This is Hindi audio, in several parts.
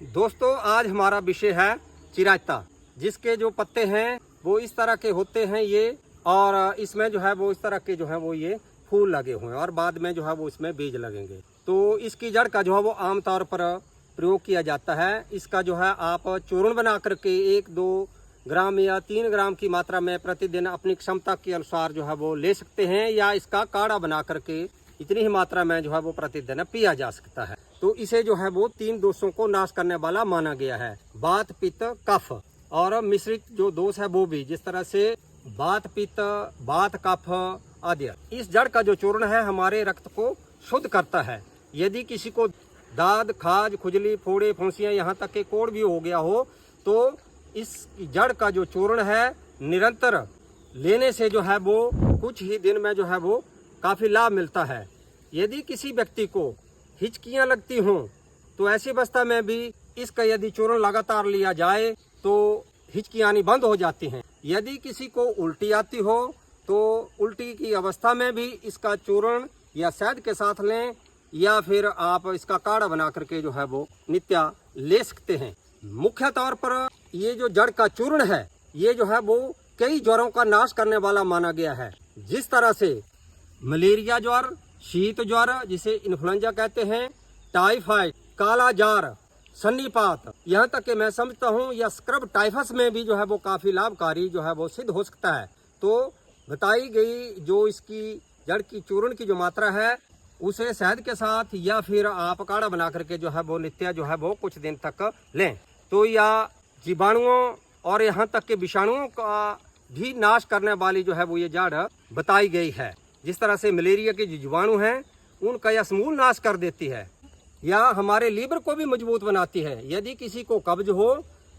दोस्तों आज हमारा विषय है चिरायता, जिसके जो पत्ते हैं वो इस तरह के होते हैं ये, और इसमें जो है वो इस तरह के जो है वो ये फूल लगे हुए हैं और बाद में जो है वो इसमें बीज लगेंगे। तो इसकी जड़ का जो है वो आमतौर पर प्रयोग किया जाता है। इसका जो है आप चूर्ण बना करके 1-2 ग्राम या 3 ग्राम की मात्रा में प्रतिदिन अपनी क्षमता के अनुसार जो है वो ले सकते हैं, या इसका काढ़ा बना करके इतनी ही मात्रा में जो है वो प्रतिदिन पिया जा सकता है। तो इसे जो है वो 3 दोषों को नाश करने वाला माना गया है, वात पित्त कफ और मिश्रित जो दोष है वो भी, जिस तरह से वात पित्त वात कफ आदि। इस जड़ का जो चूर्ण है हमारे रक्त को शुद्ध करता है। यदि किसी को दाद खाज खुजली फोड़े फुंसियां यहाँ तक के कोड़ भी हो गया हो तो इस जड़ का जो चूर्ण है निरंतर लेने से जो है वो कुछ ही दिन में जो है वो काफी लाभ मिलता है। यदि किसी व्यक्ति को हिचकियां लगती हों तो ऐसी अवस्था में भी इसका यदि चूर्ण लगातार लिया जाए तो हिचकियां आनी बंद हो जाती हैं। यदि किसी को उल्टी आती हो तो उल्टी की अवस्था में भी इसका चूर्ण या शहद के साथ लें, या फिर आप इसका काढ़ा बना करके जो है वो नित्य ले सकते हैं। मुख्य तौर पर ये जो जड़ का चूर्ण है ये जो है वो कई ज्वरों का नाश करने वाला माना गया है। जिस तरह से मलेरिया ज्वर, शीत ज्वर जिसे इन्फ्लुएंजा कहते हैं, टाइफाइड, काला जार, सन्नीपात, यहाँ तक कि मैं समझता हूँ या स्क्रब टाइफस में भी जो है वो काफी लाभकारी जो है वो सिद्ध हो सकता है। तो बताई गई जो इसकी जड़ की चूर्ण की जो मात्रा है उसे शहद के साथ या फिर आप काढ़ा बना करके जो है वो नित्य जो है वो कुछ दिन तक लें तो या जीवाणुओं और यहाँ तक के विषाणुओं का भी नाश करने वाली जो है वो ये जड़ बताई गई है। जिस तरह से मलेरिया के जो जीवाणु हैं उनका यह समूल नाश कर देती है, या हमारे लीवर को भी मजबूत बनाती है। यदि किसी को कब्ज हो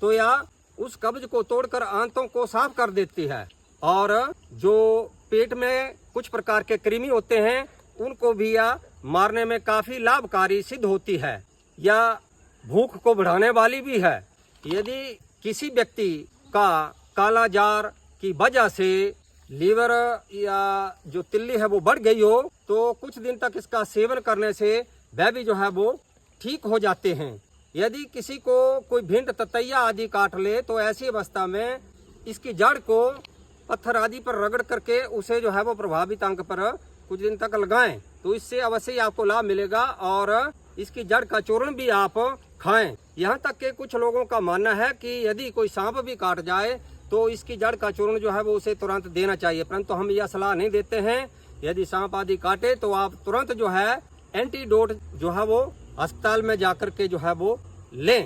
तो या उस कब्ज को तोड़कर आंतों को साफ कर देती है, और जो पेट में कुछ प्रकार के कृमि होते हैं उनको भी या मारने में काफी लाभकारी सिद्ध होती है, या भूख को बढ़ाने वाली भी है। यदि किसी व्यक्ति का काला जार की वजह से लीवर या जो तिल्ली है वो बढ़ गई हो तो कुछ दिन तक इसका सेवन करने से वह भी जो है वो ठीक हो जाते हैं। यदि किसी को कोई भिंड ततैया आदि काट ले तो ऐसी अवस्था में इसकी जड़ को पत्थर आदि पर रगड़ करके उसे जो है वो प्रभावित अंग पर कुछ दिन तक लगाएं तो इससे अवश्य आपको लाभ मिलेगा, और इसकी जड़ का चूर्ण भी आप खाएं। यहाँ तक के कुछ लोगों का मानना है कि यदि कोई सांप भी काट जाए तो इसकी जड़ का चूर्ण जो है वो उसे तुरंत देना चाहिए, परंतु हम यह सलाह नहीं देते हैं। यदि सांप आदि काटे तो आप तुरंत जो है एंटीडोट जो है वो अस्पताल में जाकर के जो है वो लें।